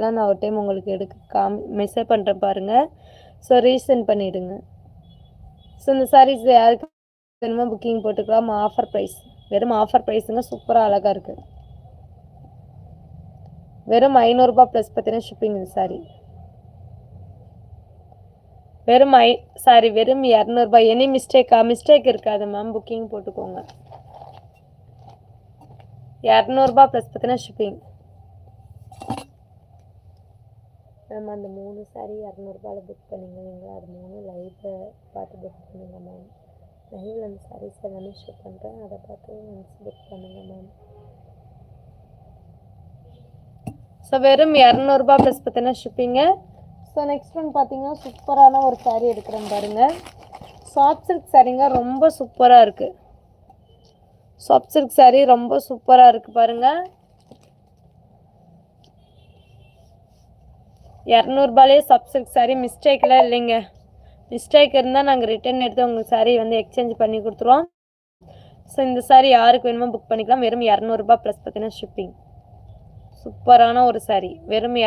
நான் ஒரு டைம் உங்களுக்கு மெசேஜ் பண்ணுறேன் பாருங்கள். ஸோ ரீசெண்ட் பண்ணிவிடுங்க. ஸோ இந்த சாரீஸ் யாருக்கு வேணுமோ புக்கிங் போட்டுக்கலாம். ஆஃபர் ப்ரைஸ், வெறும் ஆஃபர் ப்ரைஸுங்க. சூப்பராக அழகாக இருக்குது. வெறும் 500 ப்ளஸ் பார்த்தீங்கன்னா ஷிப்பிங். இந்த சாரி வெறும் வெறும் 200. எனி மிஸ்டேக் இருக்காது மேம், புக்கிங் போட்டுக்கோங்க. 200 ப்ளஸ் பார்த்தீங்கன்னா ஷிப்பிங். மேம் அந்த 3 சாரி 200 புக் பண்ணிங்க. அது 3 லைவ்ல பார்த்து புக் பண்ணுங்க மேம். லைவ்ல அந்த சாரீஸ் எல்லாமே ஷோ பண்ணுறேன், அதை பார்த்து ஒன்ஸ் புக் பண்ணுங்க மேம். ஸோ வெறும் 200 ப்ளஸ் பார்த்தீங்கன்னா ஷிப்பிங்கு. ஸோ நெக்ஸ்ட் ஒன் பார்த்தீங்கன்னா சூப்பரான ஒரு சாரீ எடுக்கிறேன் பாருங்கள். சாஃப்ட் சில்க் சாரீங்க, ரொம்ப சூப்பராக இருக்குது. சாஃப்ட் சில்க் சாரீ ரொம்ப சூப்பராக இருக்குது பாருங்கள். 200 சாஃப்ட் சில்க் சாரீ. மிஸ்டேக்லாம் இல்லைங்க. மிஸ்டேக் இருந்தால் நாங்கள் ரிட்டர்ன் எடுத்து உங்களுக்கு சாரீ வந்து எக்ஸ்சேஞ்ச் பண்ணி கொடுத்துருவோம். ஸோ இந்த சாரீ யாருக்கு வேணுமோ புக் பண்ணிக்கலாம். வெறும் 200 ப்ளஸ் பார்த்தீங்கன்னா ஷிப்பிங். சூப்பரான ஒரு சாரீ. வெறும்